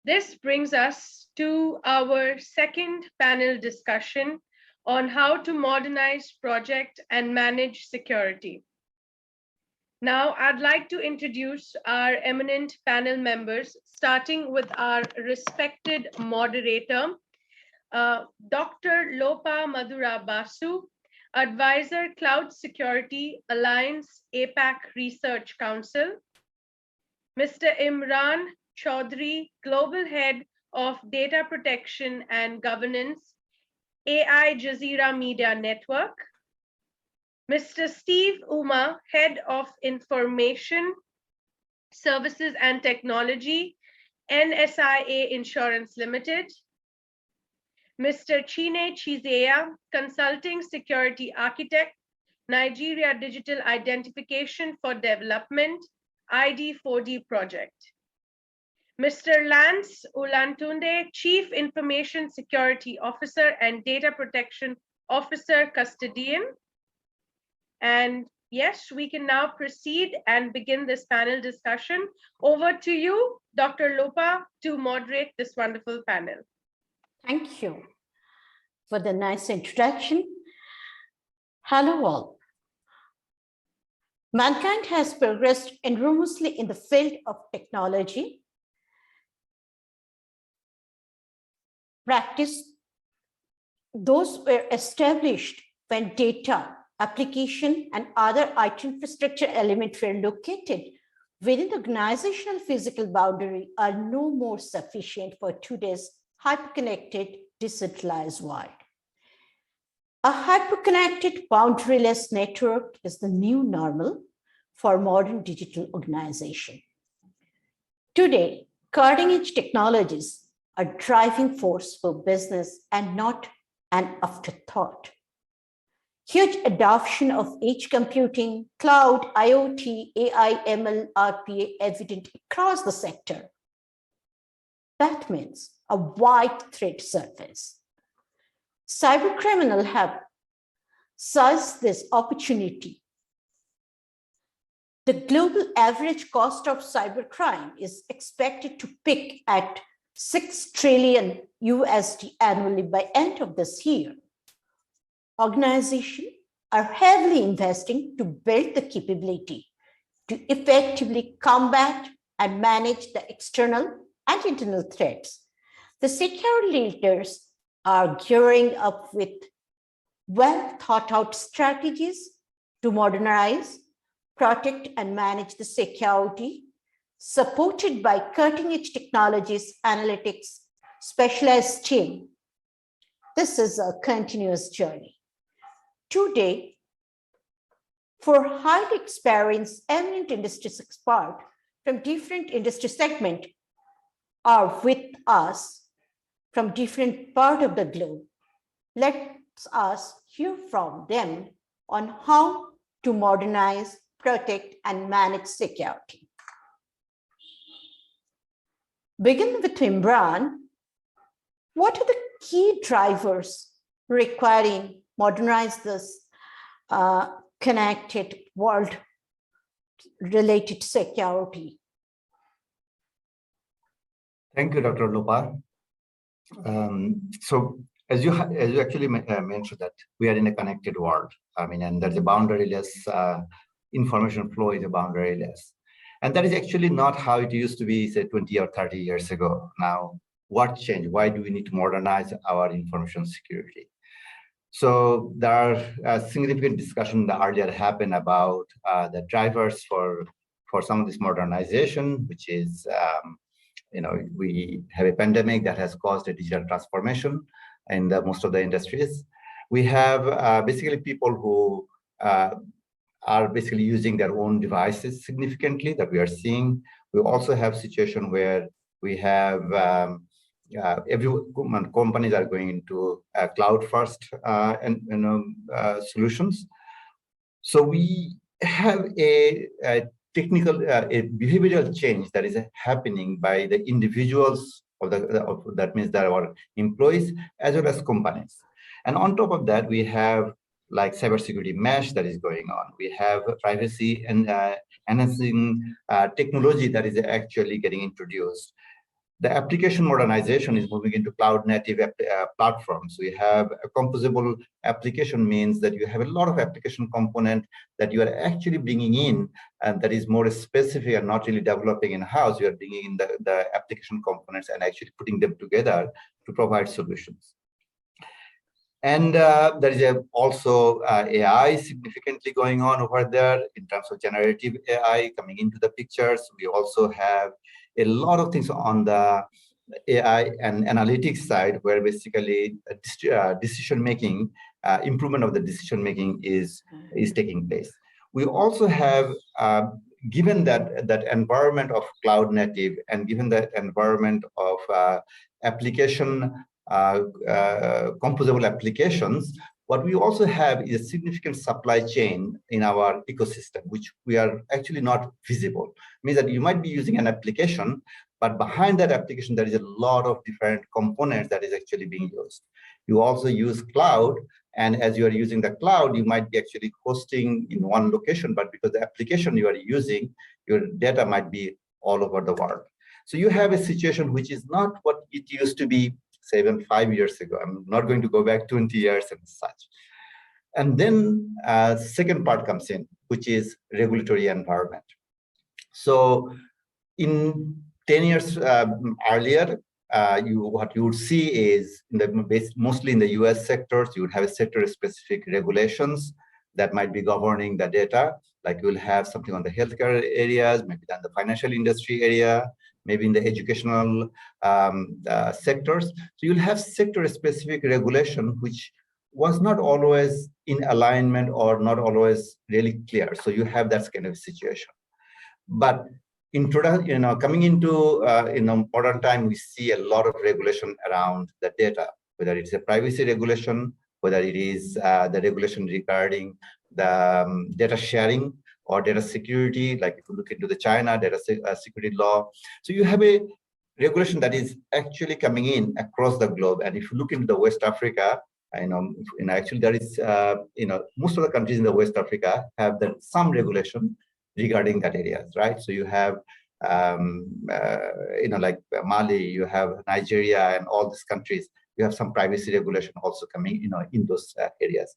This brings us to our second panel discussion on how to modernize, project, and manage security. Now, I'd like to introduce our eminent panel members, starting with our respected moderator, Dr. Lopa Mudraa Basuu, Advisor Cloud Security Alliance APAC Research Council, Mr. Imran Chowdhury, Global Head of Data Protection and Governance, AI Jazeera Media Network, Mr. Steve Uma, Head of Information Services and Technology, NSIA Insurance Limited, Mr. Chizea, Consulting Security Architect, Nigeria Digital Identification for Development, ID4D Project. Mr. Lance Olatunde, Chief Information Security Officer and Data Protection Officer, Custodian. And yes, we can now proceed and begin this panel discussion. Over to you, Dr. Lopa, to moderate this wonderful panel. Thank you for the nice introduction. Hello all. Mankind has progressed enormously in the field of technology, practice. Those were established when data, application, and other IT infrastructure elements were located within the organizational physical boundary are no more sufficient for today's hyperconnected, decentralized world. A hyperconnected, boundaryless network is the new normal for modern digital organization. Today, cutting-edge technologies are driving force for business and not an afterthought. Huge adoption of edge computing, cloud, IoT, AI, ML, RPA evident across the sector. That means a wide threat surface. Cybercriminals have seized this opportunity. The global average cost of cybercrime is expected to peak at $6 trillion USD annually by end of this year. Organizations are heavily investing to build the capability to effectively combat and manage the external and internal threats. The security leaders are gearing up with well thought out strategies to modernize, protect, and manage the security, supported by cutting edge technologies, analytics, specialized team. This is a continuous journey. Today, for highly experienced, eminent industry experts from different industry segments are with us from different parts of the globe. Let us hear from them on how to modernize, protect, and manage security. Begin with Imran. What are the key drivers requiring modernize this connected world related security? Thank you, Dr. Lopa. So as you actually mentioned that we are in a connected world. I mean, and there's a boundaryless information flow is a boundaryless. And that is actually not how it used to be, say, 20 or 30 years ago. Now, what changed? Why do we need to modernize our information security? So there are significant discussion that earlier happened about the drivers for some of this modernization, which is, we have a pandemic that has caused a digital transformation in most of the industries. We have basically people who are basically using their own devices significantly that we are seeing. We also have situation where we have companies are going into cloud first solutions. So we have a technical, a behavioral change that is happening by the individuals that means that our employees as well as companies. And on top of that, we have like cybersecurity mesh that is going on. We have privacy and enhancing technology that is actually getting introduced. The application modernization is moving into cloud native platforms. We have a composable application means that you have a lot of application component that you are actually bringing in, and that is more specific and not really developing in-house. You are bringing in the application components and actually putting them together to provide solutions. And there is also AI significantly going on over there in terms of generative AI coming into the pictures. We also have a lot of things on the AI and analytics side, where basically decision making, improvement of the decision making is taking place. We also have, given that environment of cloud native, and given that environment of application composable applications, what we also have is a significant supply chain in our ecosystem, which we are actually not visible. It means that you might be using an application, but behind that application, there is a lot of different components that is actually being used. You also use cloud, and as you are using the cloud, you might be actually hosting in one location, but because the application you are using, your data might be all over the world. So you have a situation which is not what it used to be 5 years ago. I'm not going to go back 20 years and such. And then second part comes in, which is regulatory environment. So in 10 years earlier, what you would see is mostly in the US sectors, you would have a sector-specific regulations that might be governing the data. Like you will have something on the healthcare areas, maybe on the financial industry area, maybe in the educational sectors. So you'll have sector-specific regulation, which was not always in alignment or not always really clear. So you have that kind of situation. But coming into modern time, we see a lot of regulation around the data, whether it's a privacy regulation, whether it is the regulation regarding the data sharing or data security, like if you look into the China data security law. So you have a regulation that is actually coming in across the globe. And if you look into the West Africa, actually there is, most of the countries in the West Africa have some regulation regarding that areas, right? So you have, like Mali, you have Nigeria, and all these countries, you have some privacy regulation also coming, in those areas.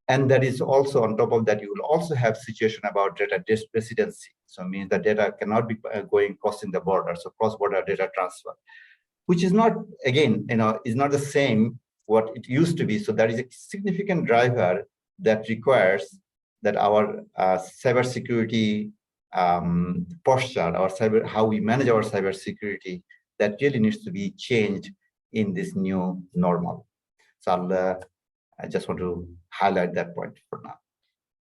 And that is also on top of that, you will also have situation about data residency. So it means that data cannot be crossing the border. So cross-border data transfer, which is not, again, is not the same what it used to be. So that is a significant driver that requires that our cybersecurity posture, how we manage our cybersecurity, that really needs to be changed in this new normal. So I just want to highlight that point for now.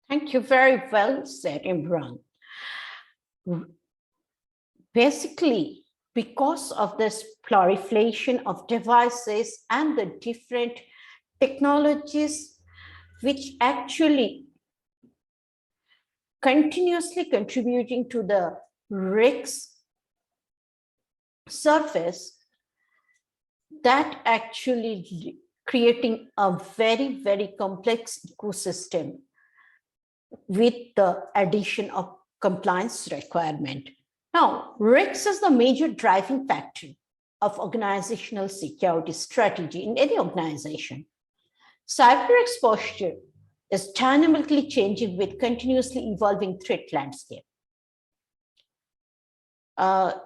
Thank you. Very well said, Imran. Basically, because of this proliferation of devices and the different technologies which actually continuously contributing to the risk surface, that actually creating a very, very complex ecosystem with the addition of compliance requirement. Now, risks is the major driving factor of organizational security strategy in any organization. Cyber exposure is dynamically changing with continuously evolving threat landscape. What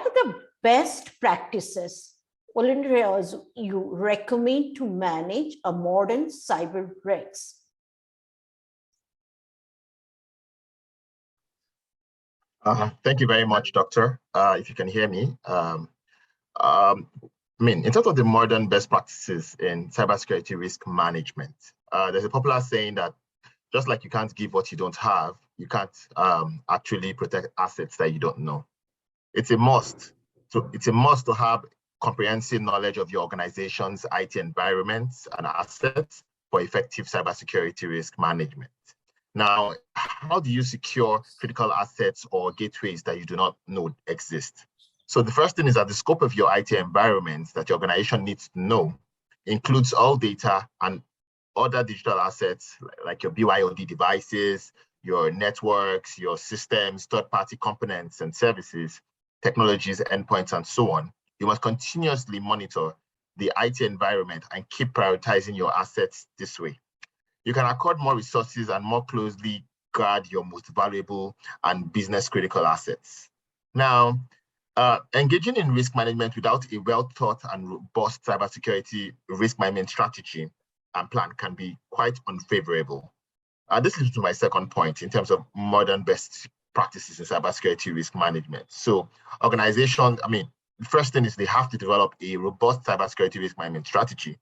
are the best practices, Olatunde, you recommend to manage a modern cyber risk? Thank you very much, Doctor. If you can hear me. In terms of the modern best practices in cybersecurity risk management, there's a popular saying that just like you can't give what you don't have, you can't actually protect assets that you don't know. It's a must. So it's a must to have comprehensive knowledge of your organization's IT environments and assets for effective cybersecurity risk management. Now, how do you secure critical assets or gateways that you do not know exist? So the first thing is that the scope of your IT environment that your organization needs to know includes all data and other digital assets like your BYOD devices, your networks, your systems, third-party components and services, technologies, endpoints, and so on, you must continuously monitor the IT environment and keep prioritizing your assets this way. You can accord more resources and more closely guard your most valuable and business critical assets. Now, engaging in risk management without a well-thought and robust cybersecurity risk management strategy and plan can be quite unfavorable. This leads to my second point in terms of modern best practices in cybersecurity risk management. So organizations, the first thing is they have to develop a robust cybersecurity risk management strategy.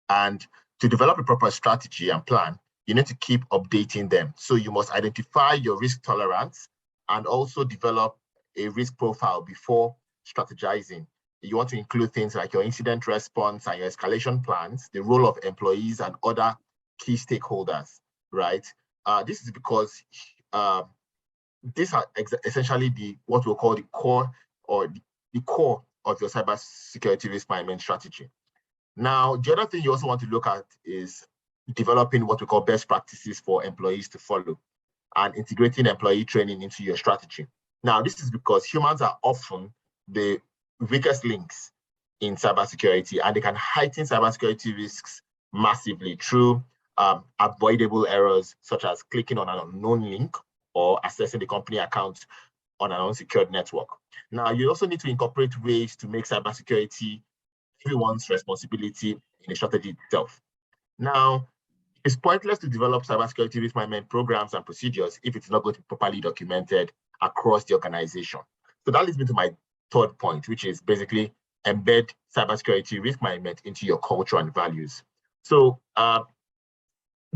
And to develop a proper strategy and plan, you need to keep updating them. So you must identify your risk tolerance and also develop a risk profile before strategizing. You want to include things like your incident response and your escalation plans, the role of employees and other key stakeholders, right? This is because these are essentially what we'll call the core or the core of your cybersecurity risk management strategy. Now, the other thing you also want to look at is developing what we call best practices for employees to follow and integrating employee training into your strategy. Now, this is because humans are often the weakest links in cybersecurity, and they can heighten cybersecurity risks massively through avoidable errors, such as clicking on an unknown link or accessing the company account on an unsecured network. Now, you also need to incorporate ways to make cybersecurity everyone's responsibility in the strategy itself. Now, it's pointless to develop cybersecurity risk management programs and procedures if it's not going to be properly documented across the organization. So that leads me to my third point, which is basically embed cybersecurity risk management into your culture and values. So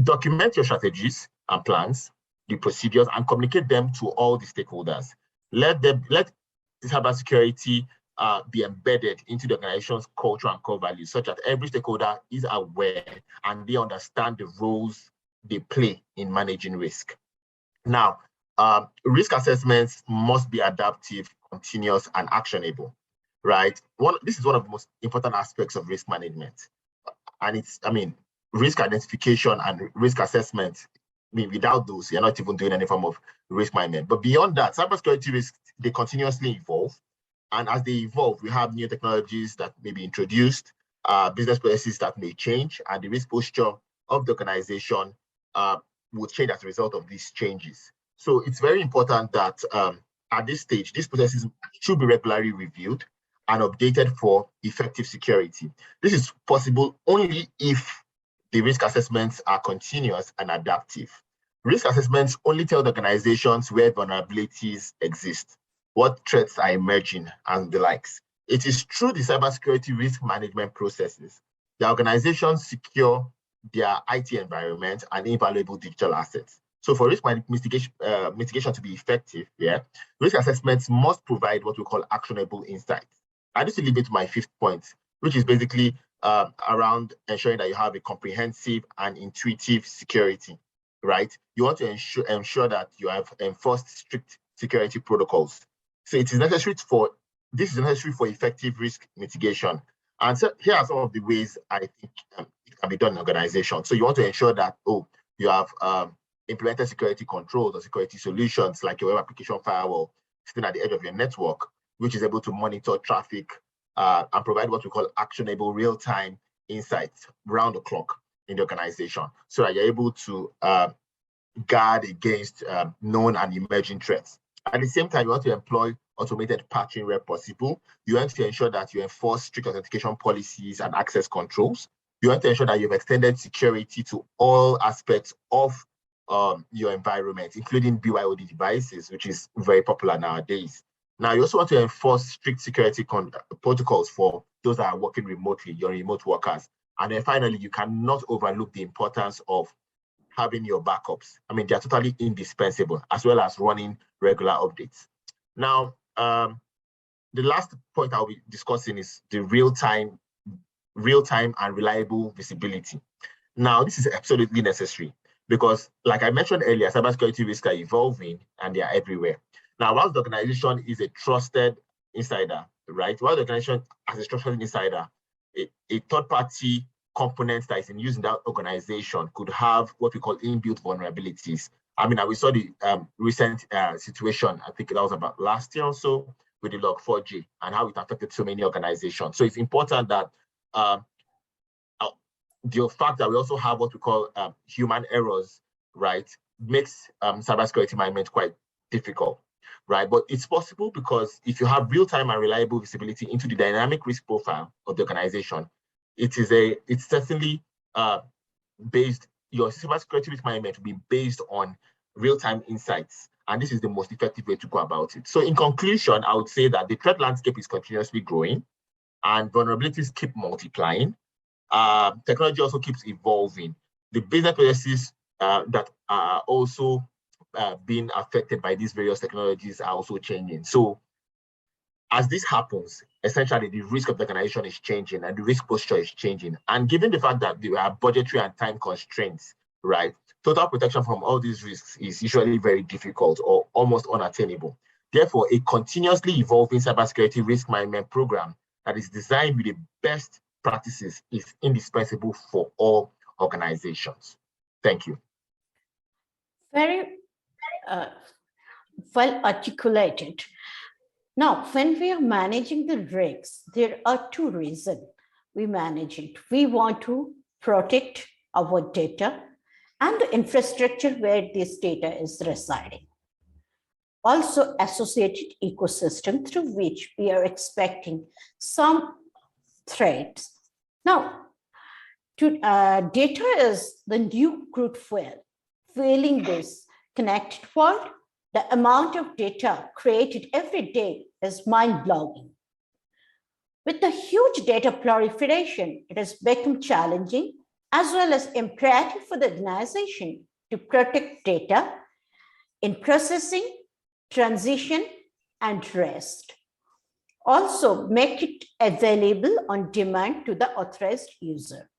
document your strategies and plans, the procedures, and communicate them to all the stakeholders. Let the cybersecurity be embedded into the organization's culture and core values, such that every stakeholder is aware and they understand the roles they play in managing risk. Now, risk assessments must be adaptive, continuous, and actionable, right? This is one of the most important aspects of risk management. And it's, risk identification and risk assessment, without those, you're not even doing any form of risk management. But beyond that, cybersecurity risks, they continuously evolve. And as they evolve, we have new technologies that may be introduced, business processes that may change, and the risk posture of the organization will change as a result of these changes. So it's very important that at this stage, these processes should be regularly reviewed and updated for effective security. This is possible only if the risk assessments are continuous and adaptive. Risk assessments only tell the organizations where vulnerabilities exist, what threats are emerging, and the likes. It is through the cybersecurity risk management processes the organizations secure their IT environment and invaluable digital assets. So for risk mitigation to be effective, risk assessments must provide what we call actionable insights. And this will lead me to my fifth point, which is basically around ensuring that you have a comprehensive and intuitive security, right? You want to ensure that you have enforced strict security protocols. So this is necessary for effective risk mitigation. And so here are some of the ways I think it can be done in organizations. So you want to ensure that, you have implemented security controls or security solutions like your web application firewall sitting at the edge of your network, which is able to monitor traffic and provide what we call actionable real-time insights round the clock in the organization, so that you're able to guard against known and emerging threats. At the same time, you want to employ automated patching where possible. You want to ensure that you enforce strict authentication policies and access controls. You want to ensure that you've extended security to all aspects of your environment, including BYOD devices, which is very popular nowadays. Now, you also want to enforce strict security protocols for those that are working remotely, your remote workers. And then finally, you cannot overlook the importance of having your backups. They're totally indispensable, as well as running regular updates. Now, the last point I'll be discussing is the real-time and reliable visibility. Now, this is absolutely necessary because, like I mentioned earlier, cybersecurity risks are evolving and they are everywhere. Now, while the organization is a trusted insider, right? While the organization has a trusted insider, a third-party component that is in use in that organization could have what we call inbuilt vulnerabilities. We saw the recent situation, I think that was about last year or so, with the Log4j and how it affected so many organizations. So it's important that the fact that we also have what we call human errors, right, makes cybersecurity management quite difficult, right? But it's possible because if you have real-time and reliable visibility into the dynamic risk profile of the organization, it's certainly based, your cybersecurity risk management will be based on real-time insights. And this is the most effective way to go about it. So in conclusion, I would say that the threat landscape is continuously growing and vulnerabilities keep multiplying. Technology also keeps evolving. The business processes that are also being affected by these various technologies are also changing. So as this happens, essentially the risk of the organization is changing and the risk posture is changing. And given the fact that there are budgetary and time constraints, right, total protection from all these risks is usually very difficult or almost unattainable. Therefore, a continuously evolving cybersecurity risk management program that is designed with the best practices is indispensable for all organizations. Thank you. Very well articulated. Now, when we are managing the risks, there are two reasons we manage it. We want to protect our data and the infrastructure where this data is residing. Also, associated ecosystem through which we are expecting some threats. Now, data is the new crude fuel. Fueling this connected world, the amount of data created every day is mind-blowing. With the huge data proliferation, it has become challenging as well as imperative for the organization to protect data in processing, transition, and rest. Also, make it available on demand to the authorized user.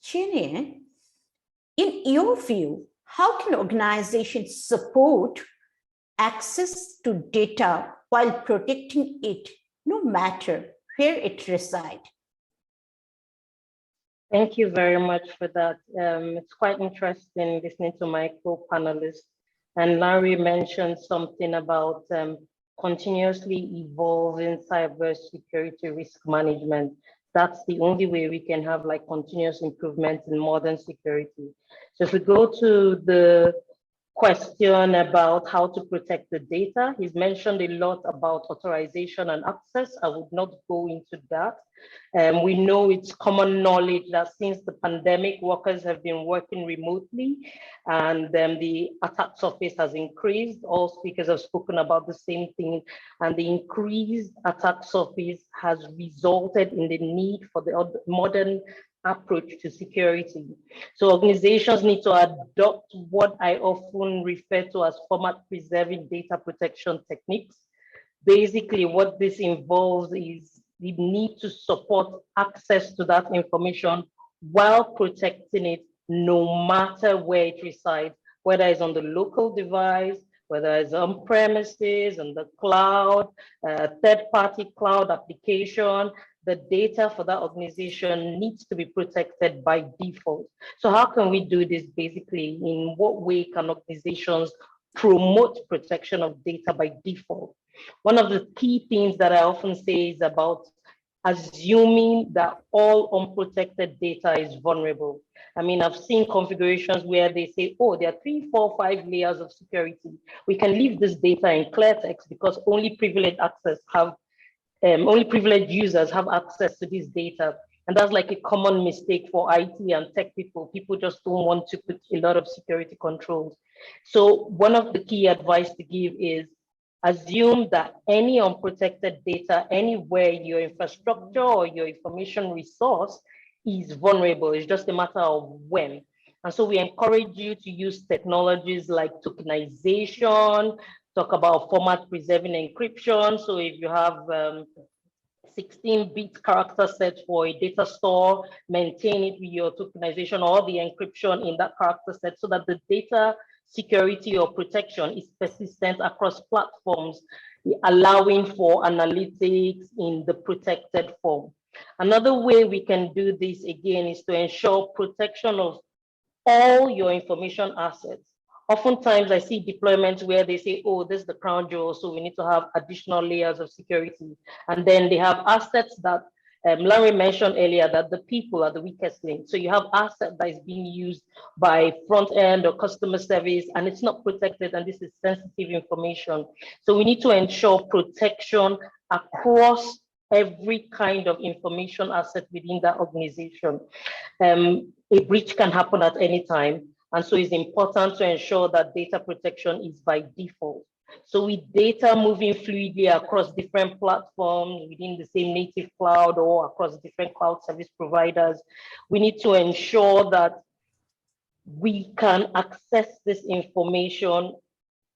Chinenye, in your view, how can organizations support access to data while protecting it, no matter where it resides? Thank you very much for that. It's quite interesting listening to my co-panelists. And Lanre mentioned something about continuously evolving cybersecurity risk management. That's the only way we can have like continuous improvement in modern security. So if we go to the question about how to protect the data, he's mentioned a lot about authorization and access. I would not go into that. We know it's common knowledge that since the pandemic, workers have been working remotely and the attack surface has increased. All speakers have spoken about the same thing, and the increased attack surface has resulted in the need for the modern approach to security. So organizations need to adopt what I often refer to as format preserving data protection techniques. Basically, what this involves is the need to support access to that information while protecting it no matter where it resides, whether it's on the local device, whether it's on premises, on the cloud, third-party cloud application. The data for that organization needs to be protected by default. So how can we do this basically? In what way can organizations promote protection of data by default? One of the key things that I often say is about assuming that all unprotected data is vulnerable. I mean, I've seen configurations where they say, oh, there are 3, 4, 5 layers of security. We can leave this data in clear text because only privileged users have access to this data. And that's like a common mistake for IT and tech people. People just don't want to put a lot of security controls. So one of the key advice to give is assume that any unprotected data anywhere your infrastructure or your information resource is vulnerable. It's just a matter of when. And so we encourage you to use technologies like tokenization, talk about format preserving encryption. So if you have 16-bit character set for a data store, maintain it with your tokenization or the encryption in that character set so that the data security or protection is persistent across platforms, allowing for analytics in the protected form. Another way we can do this again is to ensure protection of all your information assets, Oftentimes I see deployments where they say, oh, this is the crown jewel, so we need to have additional layers of security. And then they have assets that Lanre mentioned earlier that the people are the weakest link. So you have asset that is being used by front end or customer service, and it's not protected, and this is sensitive information. So we need to ensure protection across every kind of information asset within that organization. A breach can happen at any time. And so it's important to ensure that data protection is by default. So with data moving fluidly across different platforms within the same native cloud or across different cloud service providers, we need to ensure that we can access this information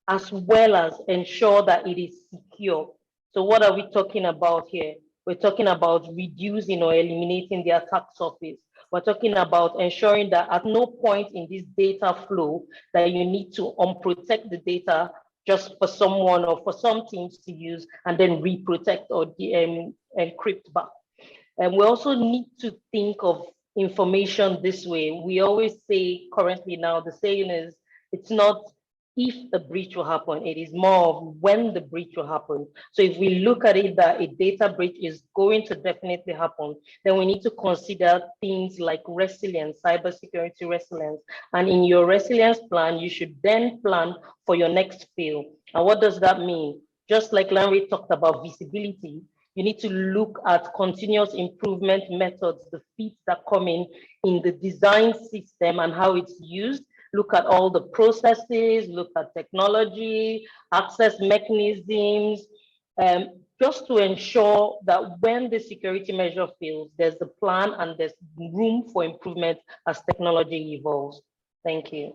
as well as ensure that it is secure. So what are we talking about here? We're talking about reducing or eliminating the attack surface. We're talking about ensuring that at no point in this data flow that you need to unprotect the data just for someone or for some teams to use and then reprotect or encrypt back. And we also need to think of information this way. We always say currently now, the saying is, it's not if a breach will happen, it is more of when the breach will happen. So if we look at it that a data breach is going to definitely happen, then we need to consider things like resilience, cybersecurity resilience. And in your resilience plan, you should then plan for your next fail. And what does that mean? Just like Lanre talked about visibility, you need to look at continuous improvement methods, the feats that come in the design system and how it's used. Look at all the processes, look at technology, access mechanisms, just to ensure that when the security measure fails, there's a plan and there's room for improvement as technology evolves. Thank you.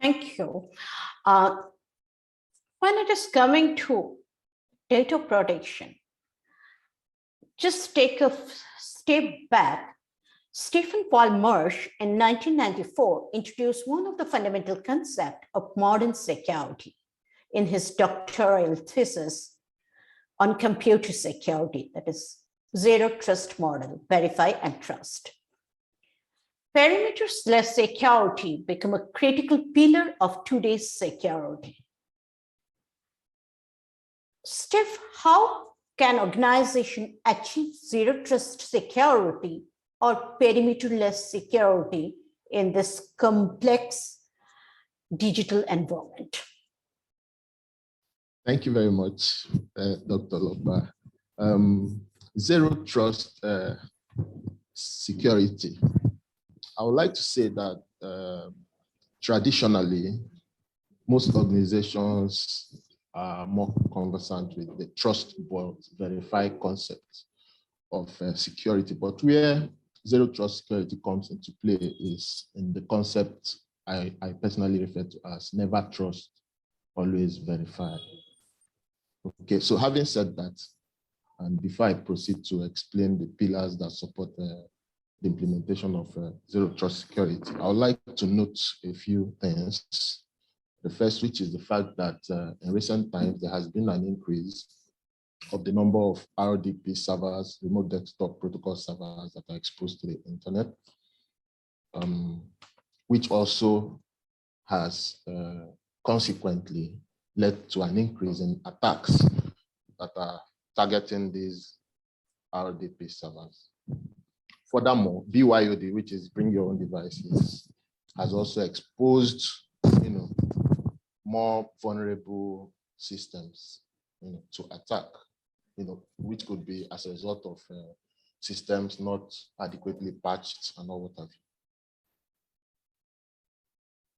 Thank you. When it is coming to data protection, just take a step back. Stephen Paul Marsh in 1994 introduced one of the fundamental concepts of modern security in his doctoral thesis on computer security, that is zero trust model, verify and trust. Perimeter-less security become a critical pillar of today's security. Steph, how can organization achieve zero trust security or perimeter-less security in this complex digital environment? Thank you very much, Dr. Lopa. Zero trust security. I would like to say that traditionally, most organizations are more conversant with the trust but verify concept of security. But where zero trust security comes into play is in the concept I personally refer to as never trust, always verify. Okay, so having said that, and before I proceed to explain the pillars that support the implementation of zero trust security, I would like to note a few things. The first, which is the fact that in recent times, there has been an increase of the number of RDP servers, remote desktop protocol servers that are exposed to the internet, which also has consequently led to an increase in attacks that are targeting these RDP servers. Furthermore, BYOD, which is bring your own devices, has also exposed, more vulnerable systems, to attack, which could be as a result of systems not adequately patched and all what have you.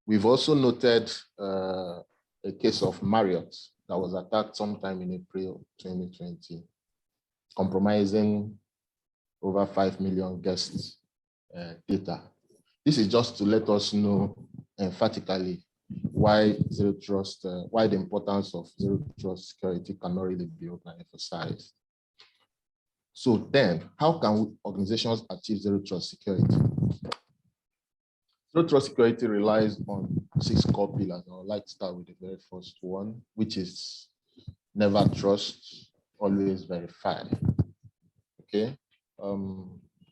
We've also noted a case of Marriott that was attacked sometime in April 2020, compromising over 5 million guests' data. This is just to let us know emphatically why zero trust, why the importance of zero trust security cannot really be overemphasized. So then, how can organizations achieve zero trust security? Zero trust security relies on 6 core pillars. I would like to start with the very first one, which is never trust, always verify. Okay.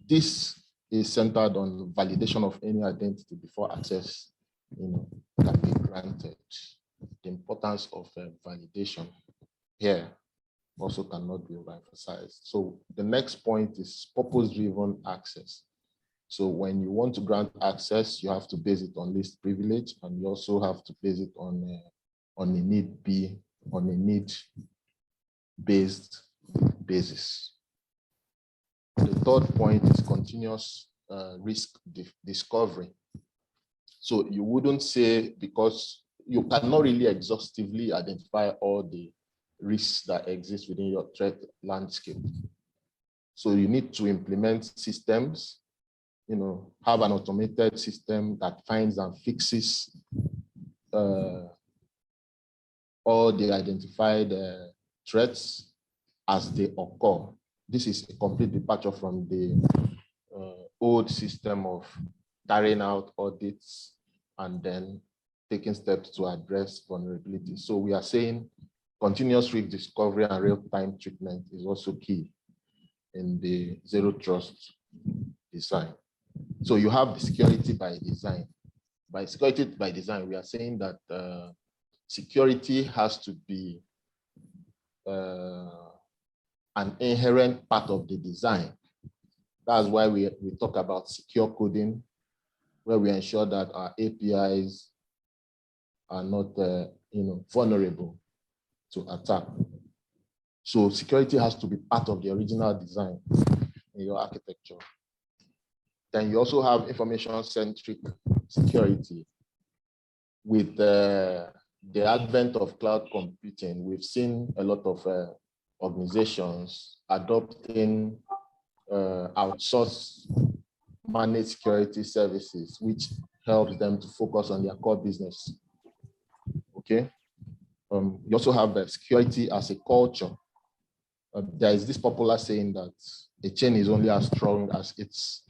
This is centered on validation of any identity before access can be granted. The importance of validation here also cannot be overemphasized. So the next point is purpose-driven access. So when you want to grant access, you have to base it on least privilege, and you also have to base it on a need-based basis. The third point is continuous risk discovery. So you wouldn't say, because you cannot really exhaustively identify all the risks that exist within your threat landscape. So you need to implement systems, have an automated system that finds and fixes all the identified threats as they occur. This is a complete departure from the old system of carrying out audits and then taking steps to address vulnerability. So we are saying continuous risk discovery and real-time treatment is also key in the zero trust design. So you have the security by design. By security by design, we are saying that security has to be an inherent part of the design. That's why we talk about secure coding, where we ensure that our APIs are not vulnerable to attack. So security has to be part of the original design in your architecture. Then you also have information-centric security. With the advent of cloud computing, we've seen a lot of organizations adopting outsourced managed security services, which helps them to focus on their core business. Okay. You also have security as a culture. There is this popular saying that a chain is only as strong as its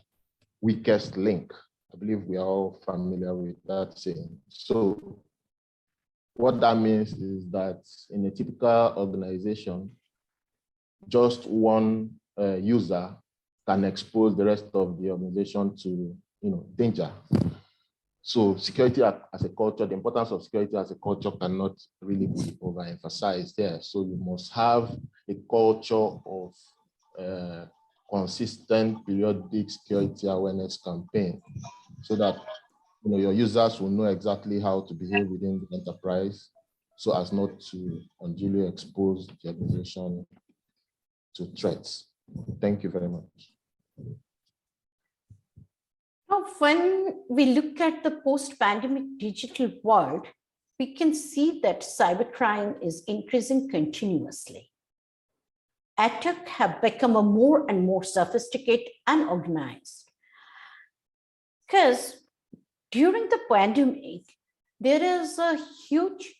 weakest link. I believe we are all familiar with that saying. So what that means is that in a typical organization, just one user can expose the rest of the organization to danger. So security as a culture, the importance of security as a culture cannot really be overemphasized there. So you must have a culture of consistent periodic security awareness campaign, so that your users will know exactly how to behave within the enterprise, so as not to unduly expose the organization to threats. Thank you very much. Now, when we look at the post-pandemic digital world, we can see that cybercrime is increasing continuously. Attacks have become more and more sophisticated and organized. Because during the pandemic, there is a huge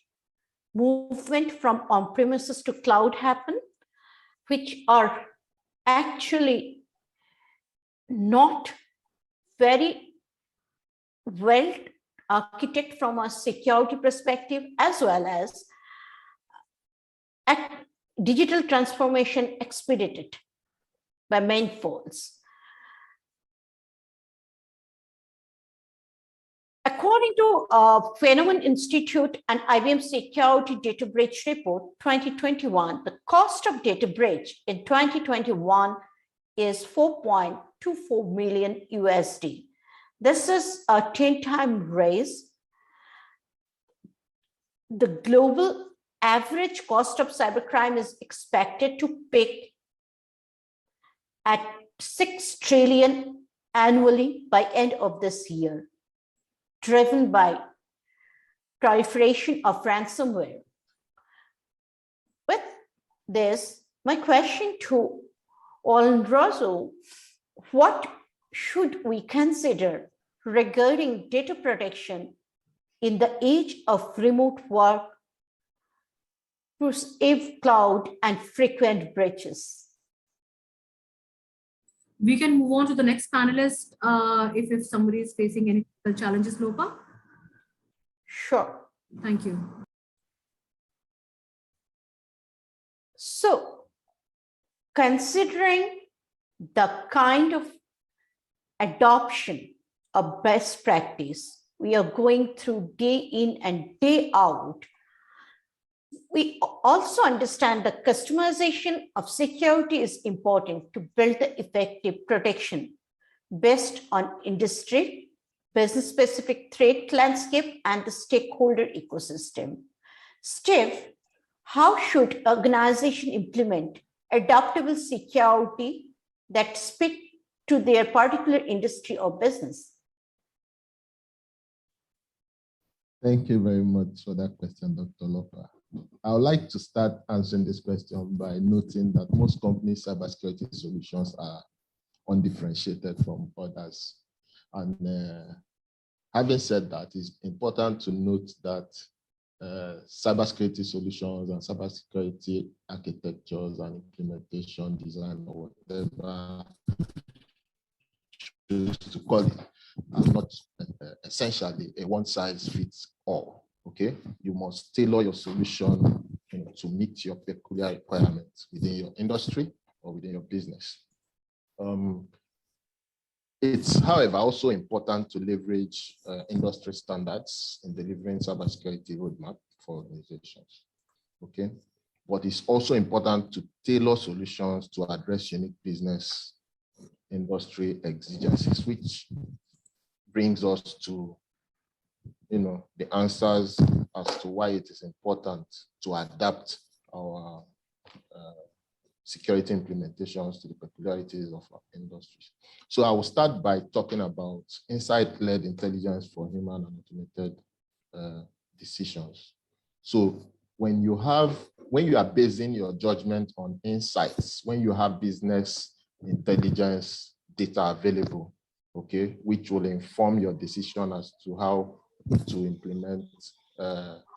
movement from on-premises to cloud happen, which are actually not very well architected from a security perspective, as well as digital transformation expedited by many folds. According to Phenomenon Institute and IBM Security Data Breach Report 2021, the cost of data breach in 2021 is $4.24 million USD. This is a 10-time raise. The global average cost of cybercrime is expected to peak at $6 trillion annually by end of this year, driven by proliferation of ransomware. With this, my question to Olatunde, what should we consider regarding data protection in the age of remote work, pervasive cloud, and frequent breaches? We can move on to the next panelist if somebody is facing any challenges, Lopa. Sure. Thank you. So, considering the kind of adoption of best practice we are going through day in and day out, we also understand that customization of security is important to build the effective protection based on industry, business-specific threat landscape, and the stakeholder ecosystem. Steve, how should organization implement adaptable security that speak to their particular industry or business? Thank you very much for that question, Dr. Lopa. I would like to start answering this question by noting that most companies' cybersecurity solutions are undifferentiated from others. And having said that, it's important to note that cybersecurity solutions and cybersecurity architectures and implementation design or whatever you choose to call it are not essentially a one-size-fits-all. Okay, you must tailor your solution to meet your peculiar requirements within your industry or within your business. It's, however, also important to leverage industry standards in delivering cybersecurity roadmap for organizations. Okay, but it's also important to tailor solutions to address unique business industry exigencies, which brings us to the answers as to why it is important to adapt our security implementations to the peculiarities of our industries. So I will start by talking about insight-led intelligence for human and automated decisions. So when you are basing your judgment on insights, when you have business intelligence data available, okay, which will inform your decision as to how to implement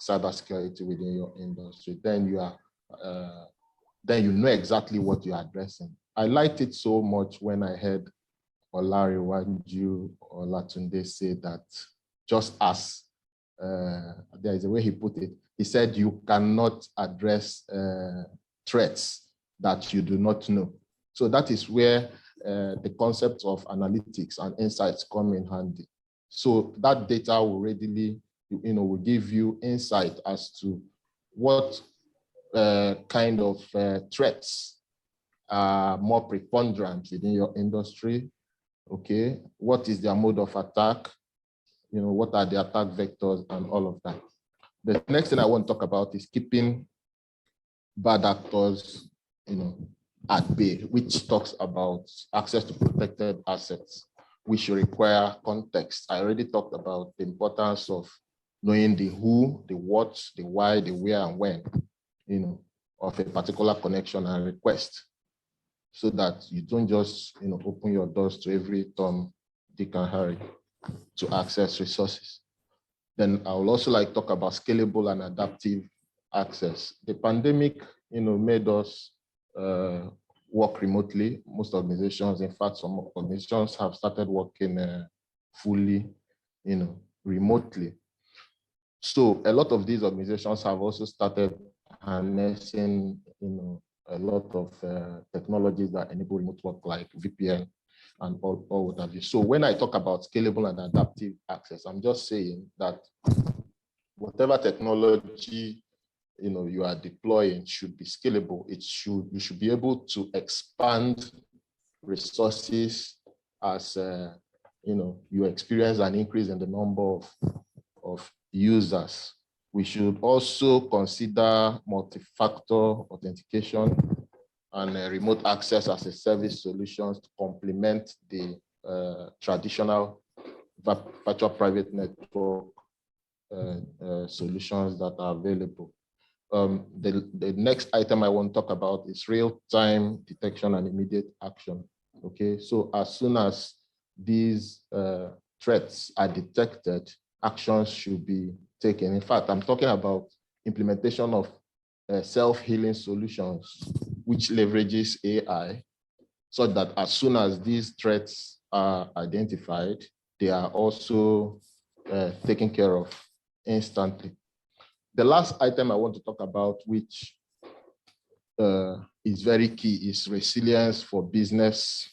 cybersecurity within your industry, then you know exactly what you're addressing. I liked it so much when I heard Olatunde say that just as, there is a way he put it, he said you cannot address threats that you do not know. So that is where the concept of analytics and insights come in handy. So that data will readily, will give you insight as to what kind of threats are more preponderant within your industry. Okay, what is their mode of attack? What are the attack vectors and all of that. The next thing I want to talk about is keeping bad actors, at bay, which talks about access to protected assets, which require context. I already talked about the importance of knowing the who, the what, the why, the where, and when, of a particular connection and request, so that you don't just, open your doors to every Tom, Dick, and Harry to access resources. Then I will also like to talk about scalable and adaptive access. The pandemic, made us work remotely. Most organizations, in fact, some organizations have started working fully, remotely. So a lot of these organizations have also started harnessing, a lot of technologies that enable remote work, like VPN and all what have you. So when I talk about scalable and adaptive access, I'm just saying that whatever technology you are deploying should be scalable. You should be able to expand resources as you experience an increase in the number of users. We should also consider multi-factor authentication and remote access as a service solutions to complement the traditional virtual private network solutions that are available. The next item I want to talk about is real-time detection and immediate action. Okay, so as soon as these threats are detected, actions should be taken. In fact, I'm talking about implementation of self-healing solutions, which leverages AI, so that as soon as these threats are identified, they are also taken care of instantly. The last item I want to talk about, which is very key, is resilience for business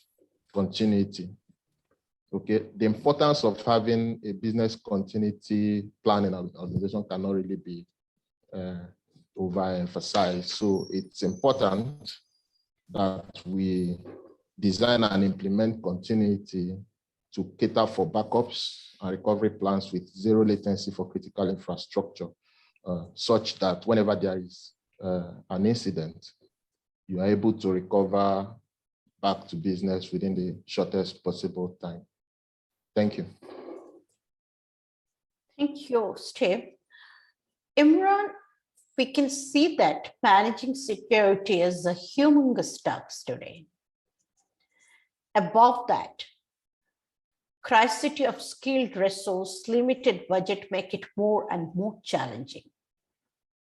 continuity. Okay, the importance of having a business continuity plan in an organization cannot really be overemphasized. So it's important that we design and implement continuity to cater for backups and recovery plans with zero latency for critical infrastructure, such that whenever there is an incident, you are able to recover back to business within the shortest possible time. Thank you. Thank you, Steve. Imran, we can see that managing security is a humongous task today. Above that, scarcity of skilled resource, limited budget make it more and more challenging.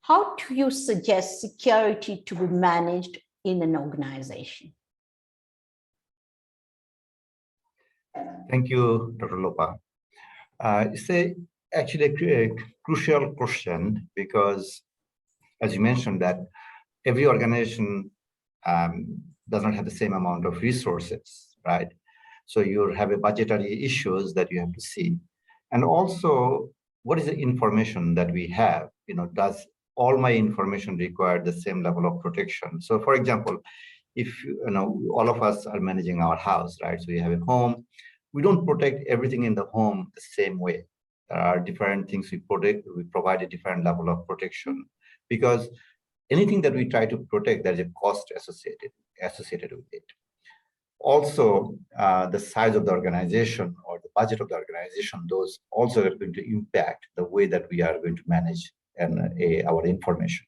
How do you suggest security to be managed in an organization? Thank you, Dr. Lopa. It's actually a crucial question because, as you mentioned, that every organization does not have the same amount of resources, right? So you have a budgetary issues that you have to see. And also, what is the information that we have? You know, does all my information require the same level of protection? So for example, if all of us are managing our house, right? So we have a home, we don't protect everything in the home the same way. There are different things we protect, we provide a different level of protection because anything that we try to protect, there's a cost associated with it. Also, the size of the organization or the budget of the organization, those also are going to impact the way that we are going to manage our information.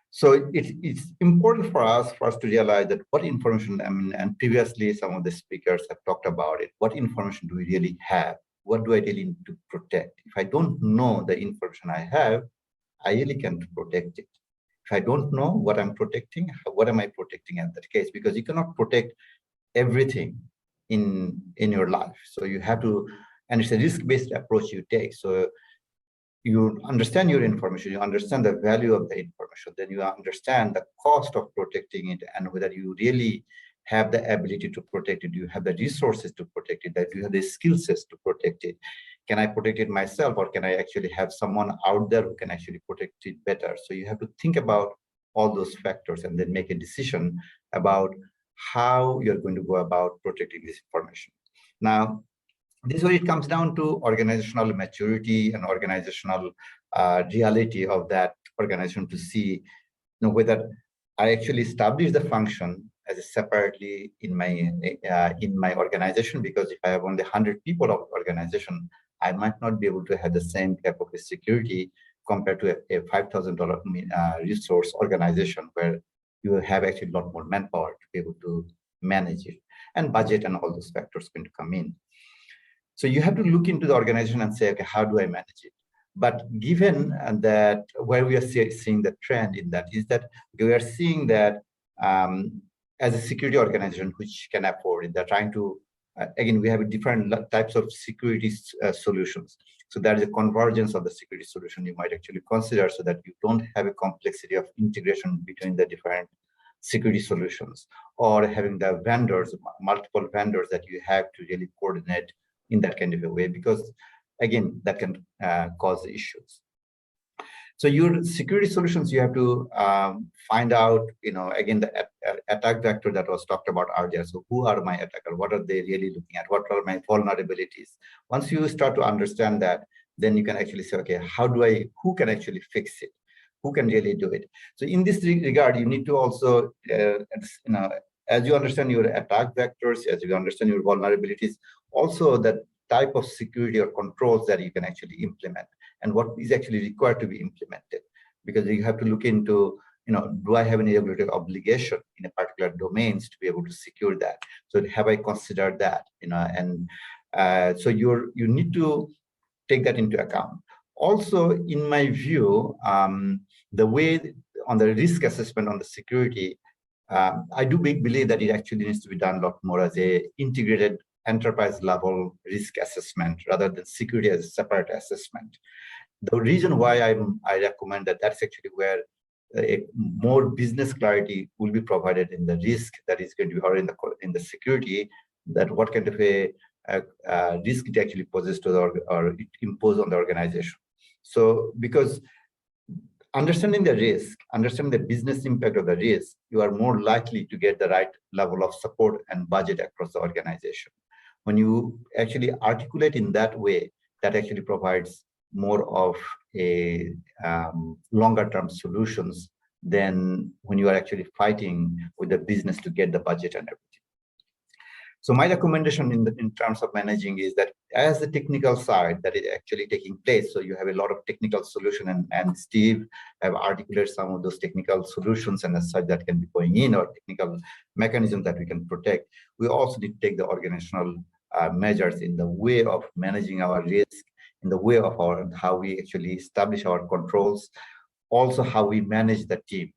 So it's important for us to realize that what information, and previously some of the speakers have talked about it, what information do we really have? What do I really need to protect? If I don't know the information I have, I really can't protect it. If I don't know what I'm protecting, what am I protecting in that case? Because you cannot protect everything in your life. So you have to, and it's a risk-based approach you take. So you understand your information, you understand the value of the information, then you understand the cost of protecting it and whether you really have the ability to protect it, do you have the resources to protect it, that you have the skill sets to protect it. Can I protect it myself, or can I actually have someone out there who can actually protect it better? So you have to think about all those factors and then make a decision about how you're going to go about protecting this information. Now, this is where it comes down to organizational maturity and organizational reality of that organization to see whether I actually establish the function as a separately in my organization, because if I have only 100 people of organization, I might not be able to have the same type of security compared to a $5,000 resource organization where you have actually a lot more manpower to be able to manage it, and budget and all those factors going to come in. So you have to look into the organization and say, okay, how do I manage it? But given that where we are seeing the trend in that is that we are seeing that as a security organization which can afford it, they're trying to, again, we have different types of security solutions. So there is a convergence of the security solution you might actually consider so that you don't have a complexity of integration between the different security solutions, or having the vendors, multiple vendors that you have to really coordinate in that kind of a way, because again, that can cause issues. So your security solutions, you have to find out, again, the attack vector that was talked about earlier. So who are my attackers? What are they really looking at? What are my vulnerabilities? Once you start to understand that, then you can actually say, okay, who can actually fix it? Who can really do it? So in this regard, you need to also, as you understand your attack vectors, as you understand your vulnerabilities, also that type of security or controls that you can actually implement and what is actually required to be implemented. Because you have to look into, do I have any regulatory obligation in a particular domains to be able to secure that? So have I considered that, so you need to take that into account. Also, in my view, the way on the risk assessment on the security, I do believe that it actually needs to be done a lot more as a integrated enterprise level risk assessment rather than security as a separate assessment. The reason why I recommend that that's actually where a more business clarity will be provided in the risk that is going to be, or in the security, that what kind of a risk it actually poses to the or it imposes on the organization. So because understanding the risk, understanding the business impact of the risk, you are more likely to get the right level of support and budget across the organization. When you actually articulate in that way, that actually provides more of a longer term solutions than when you are actually fighting with the business to get the budget and everything. So my recommendation in terms of managing is that as the technical side that is actually taking place, so you have a lot of technical solution, and Steve have articulated some of those technical solutions and as such that can be going in, or technical mechanisms that we can protect. We also need to take the organizational measures in the way of managing our risk, in the way of how we actually establish our controls, also how we manage the team,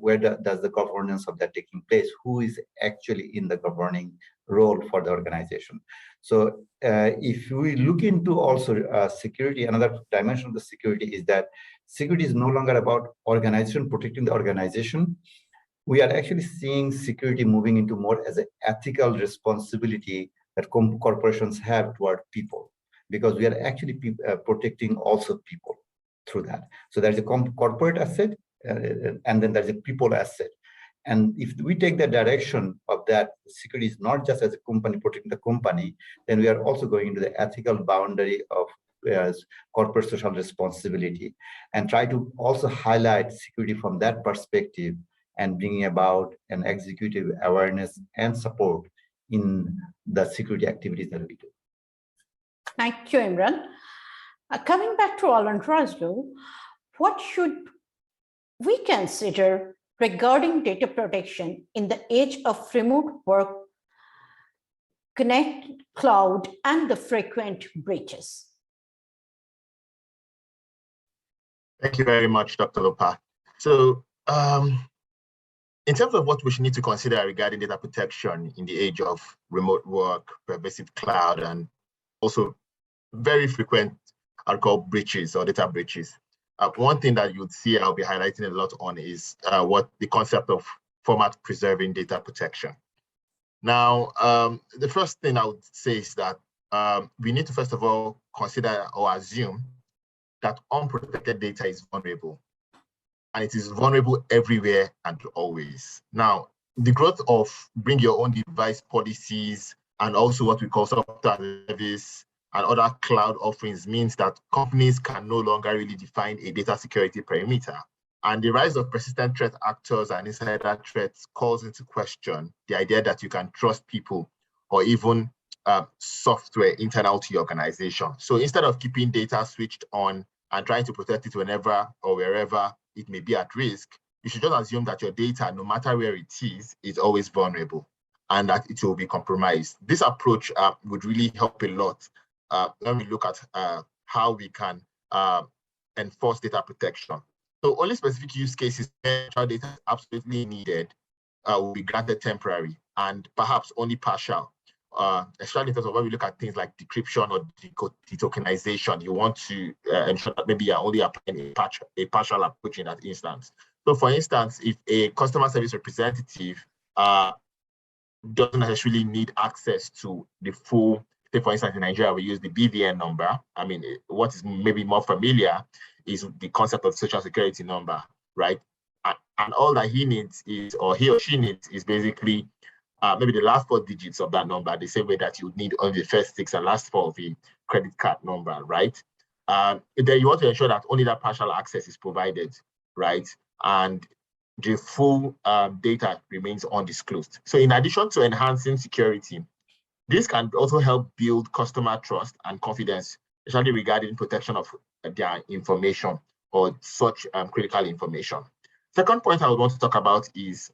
where does the governance of that taking place, who is actually in the governing role for the organization. So if we look into also security, another dimension of the security is that security is no longer about organization protecting the organization. We are actually seeing security moving into more as an ethical responsibility that corporations have toward people, because we are actually protecting also people through that. So there's a corporate asset, and then there's a people asset. And if we take the direction of that, security is not just as a company protecting the company, then we are also going into the ethical boundary of corporate social responsibility, and try to also highlight security from that perspective and bringing about an executive awareness and support in the security activities that we do. Thank you, Imran. Coming back to Olatunde, what should we consider regarding data protection in the age of remote work, connect, cloud, and the frequent breaches? Thank you very much, Dr. Lopa. So in terms of what we should need to consider regarding data protection in the age of remote work, pervasive cloud, and also very frequent, I'll call breaches or data breaches. One thing that you'd see I'll be highlighting a lot on is what the concept of format preserving data protection. Now, the first thing I would say is that we need to first of all consider or assume that unprotected data is vulnerable, and it is vulnerable everywhere and always. Now, the growth of bring your own device policies and also what we call software as a service and other cloud offerings means that companies can no longer really define a data security perimeter. And the rise of persistent threat actors and insider threats calls into question the idea that you can trust people or even software internal to your organization. So instead of keeping data switched on and trying to protect it whenever or wherever it may be at risk, you should just assume that your data, no matter where it is always vulnerable and that it will be compromised. This approach would really help a lot when we look at how we can enforce data protection. So only specific use cases where data is absolutely needed will be granted temporary and perhaps only partial, especially in terms of when we look at things like decryption or detokenization. You want to ensure that maybe you're only applying a partial approach in that instance. So for instance, if a customer service representative doesn't necessarily need access to the full, say for instance in Nigeria, we use the BVN number. I mean, what is maybe more familiar is the concept of social security number, right? And all that he needs is, or he or she needs is basically maybe the last 4 digits of that number, the same way that you would need only the first 6 and last 4 of the credit card number, right? Then you want to ensure that only that partial access is provided, right? And the full data remains undisclosed. So in addition to enhancing security, this can also help build customer trust and confidence, especially regarding protection of their information or such critical information. Second point I would want to talk about is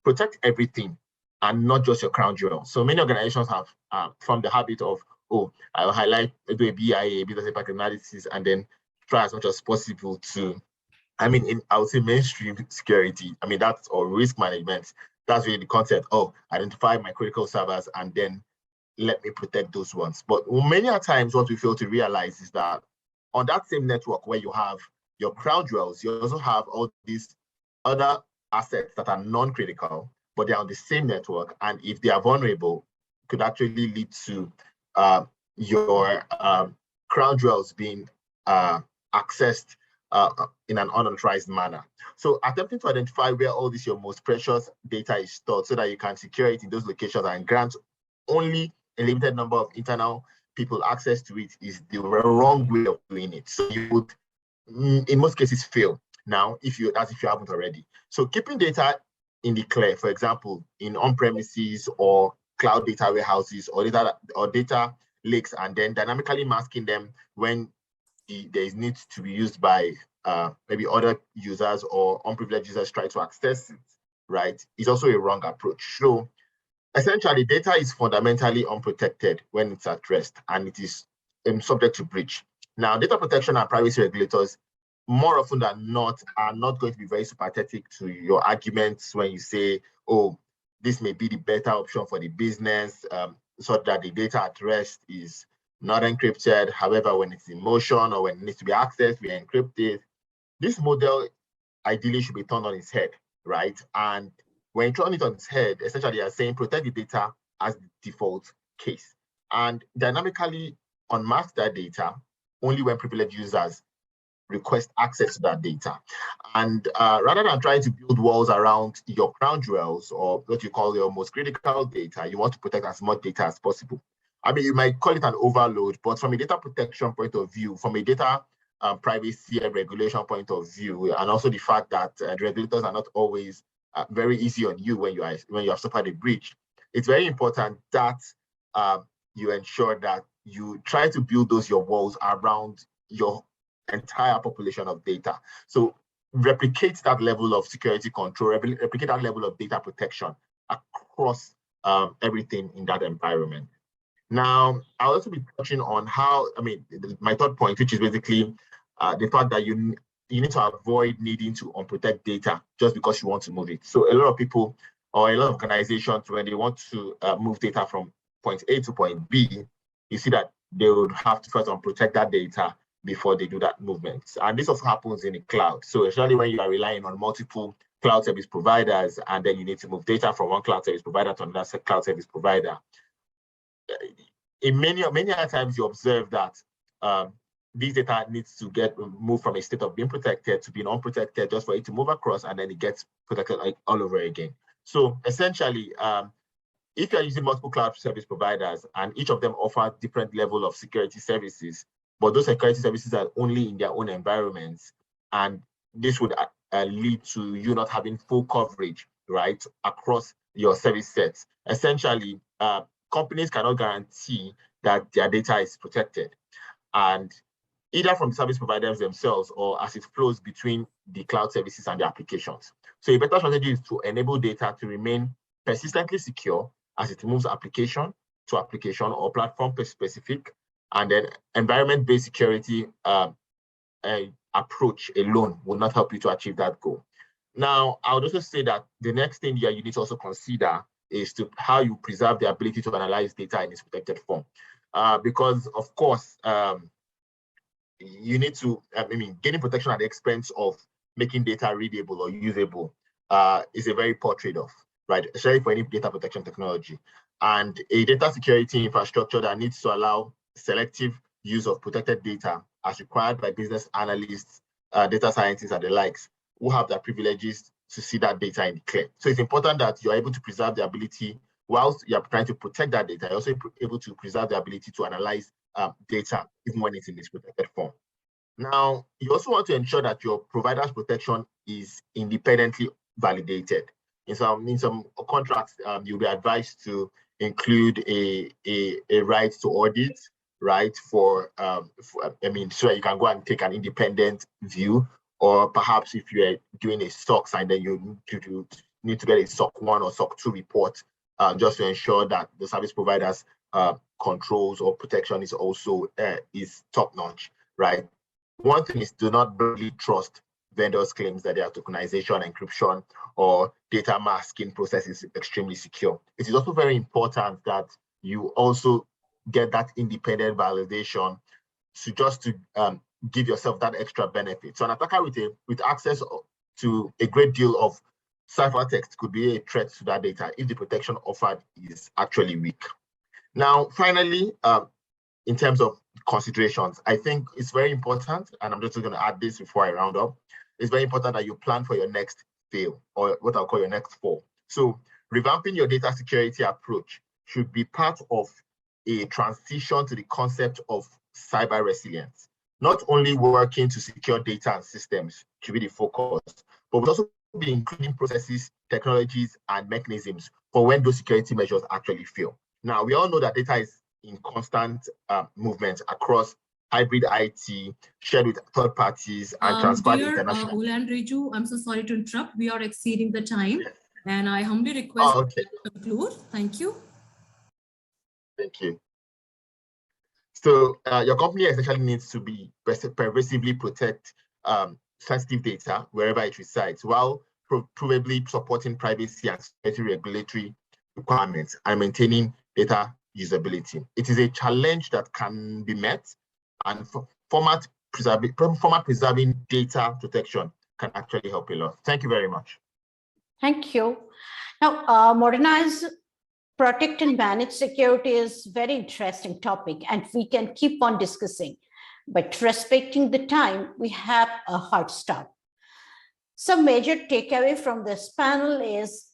protect everything and not just your crown jewel. So many organizations have formed the habit of, oh, I'll highlight, do a BIA, business impact analysis, and then try as much as possible to, I mean, I would say mainstream security. I mean, that's, or risk management. That's really the concept of identify my critical servers and then let me protect those ones. But many times what we fail to realize is that on that same network where you have your crown jewels, you also have all these other assets that are non-critical, but they're on the same network. And if they are vulnerable, could actually lead to your crown jewels being accessed in an unauthorized manner. So attempting to identify where all this your most precious data is stored so that you can secure it in those locations and grant only a limited number of internal people access to it is the wrong way of doing it. So you would, in most cases, fail now if you haven't already. So keeping data in the clear, for example, in on-premises or cloud data warehouses or data lakes, and then dynamically masking them when there is need to be used by maybe other users or unprivileged users try to access it, right, is also a wrong approach. So essentially, data is fundamentally unprotected when it's at rest, and it is subject to breach. Now, data protection and privacy regulators, more often than not, are not going to be very sympathetic to your arguments when you say, oh, this may be the better option for the business, so that the data at rest is not encrypted. However, when it's in motion or when it needs to be accessed, we encrypt it. This model ideally should be turned on its head, right? And when you turn it on its head, essentially you're saying protect the data as the default case and dynamically unmask that data only when privileged users request access to that data. And rather than trying to build walls around your crown jewels or what you call your most critical data, you want to protect as much data as possible. I mean, you might call it an overload, but from a data protection point of view, from a data privacy and regulation point of view, and also the fact that the regulators are not always very easy on you when you have suffered a breach, it's very important that you ensure that you try to build your walls around your entire population of data. So replicate that level of security control, replicate that level of data protection across everything in that environment. Now, I'll also be touching on how, my third point, which is basically the fact that you need to avoid needing to unprotect data just because you want to move it. So a lot of people or a lot of organizations, when they want to move data from point A to point B, you see that they would have to first unprotect that data before they do that movement. And this also happens in the cloud. So especially when you are relying on multiple cloud service providers, and then you need to move data from one cloud service provider to another cloud service provider. In many times you observe that this data needs to get moved from a state of being protected to being unprotected just for it to move across, and then it gets protected all over again. So essentially, if you're using multiple cloud service providers and each of them offer different level of security services, but those security services are only in their own environments, and this would lead to you not having full coverage, right, across your service sets. Essentially, companies cannot guarantee that their data is protected, and either from service providers themselves or as it flows between the cloud services and the applications. So a better strategy is to enable data to remain persistently secure as it moves application to application or platform specific, and then environment-based security approach alone will not help you to achieve that goal. Now, I would also say that the next thing you need to also consider is how you preserve the ability to analyze data in its protected form. Because of course, you need to, gaining protection at the expense of making data readable or usable is a very poor trade-off, right? Especially for any data protection technology. And a data security infrastructure that needs to allow selective use of protected data as required by business analysts, data scientists, and the likes, who have the privileges to see that data in the clear. So it's important that you're able to preserve the ability, whilst you're trying to protect that data, you're also able to preserve the ability to analyze data, even when it's in this protected form. Now, you also want to ensure that your provider's protection is independently validated. In some contracts, you'll be advised to include a right to audit, right, so that you can go and take an independent view, or perhaps if you're doing a SOC sign, then you need to get a SOC 1 or SOC 2 report just to ensure that the service provider's controls or protection is also is top-notch, right? One thing is, do not blindly trust vendors' claims that their tokenization, encryption, or data masking process is extremely secure. It is also very important that you also get that independent validation to give yourself that extra benefit. So an attacker with access to a great deal of ciphertext could be a threat to that data if the protection offered is actually weak. Now, finally, in terms of considerations, I think it's very important, and I'm just going to add this before I round up. It's very important that you plan for your next fail, or what I'll call your next fall. So revamping your data security approach should be part of a transition to the concept of cyber resilience. Not only working to secure data and systems should be the focus, but we'll also be including processes, technologies, and mechanisms for when those security measures actually fail. Now, we all know that data is in constant movement across hybrid IT, shared with third parties, and transferred internationally. Lanre, I'm so sorry to interrupt. We are exceeding the time, and I humbly request you to conclude. Thank you. Thank you. So your company essentially needs to be pervasively protect sensitive data wherever it resides, while probably supporting privacy and security regulatory requirements and maintaining data usability. It is a challenge that can be met, and format preserving data protection can actually help a lot. Thank you very much. Thank you. Now, Modernize, protect and manage security is very interesting topic, and we can keep on discussing, but respecting the time, we have a hard stop. Some major takeaway from this panel is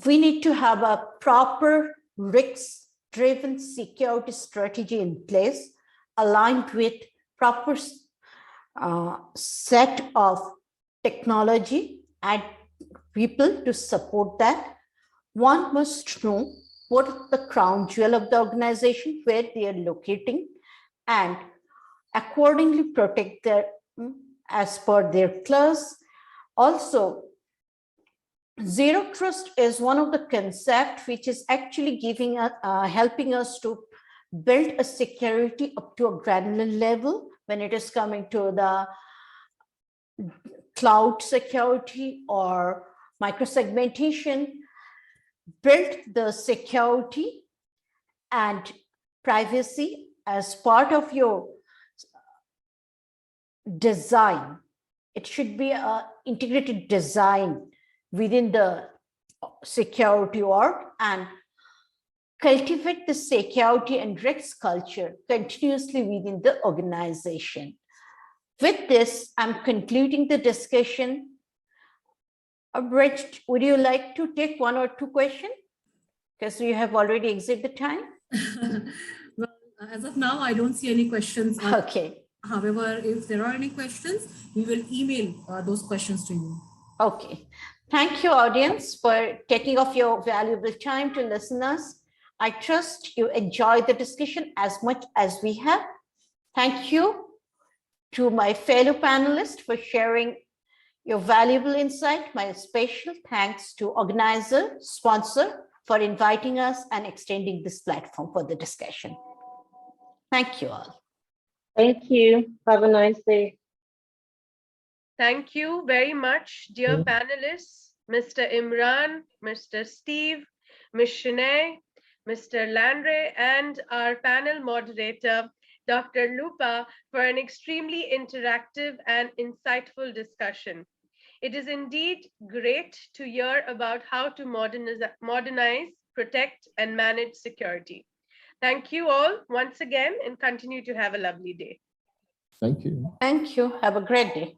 we need to have a proper risk-driven security strategy in place, aligned with proper set of technology and people to support that. One must know what is the crown jewel of the organization, where they are locating, and accordingly protect their as per their class. Also, zero trust is one of the concepts which is actually giving us, helping us to build a security up to a granular level when it is coming to the cloud security or microsegmentation. Build the security and privacy as part of your design. It should be an integrated design within the security org, and cultivate the security and risk culture continuously within the organization. With this, I'm concluding the discussion. Abridged, would you like to take one or two questions? Because we have already exceeded the time. Well, as of now, I don't see any questions. Okay. However, if there are any questions, we will email those questions to you. Okay. Thank you, audience, for taking off your valuable time to listen us. I trust you enjoyed the discussion as much as we have. Thank you to my fellow panelists for sharing your valuable insight. My special thanks to organizer, sponsor for inviting us and extending this platform for the discussion. Thank you all. Thank you. Have a nice day. Thank you very much, dear panelists, Mr. Imran, Mr. Steve, Ms. Chinenye, Mr. Lanre, and our panel moderator, Dr. Lopa, for an extremely interactive and insightful discussion. It is indeed great to hear about how to modernize, protect, and manage security. Thank you all once again, and continue to have a lovely day. Thank you. Thank you. Have a great day.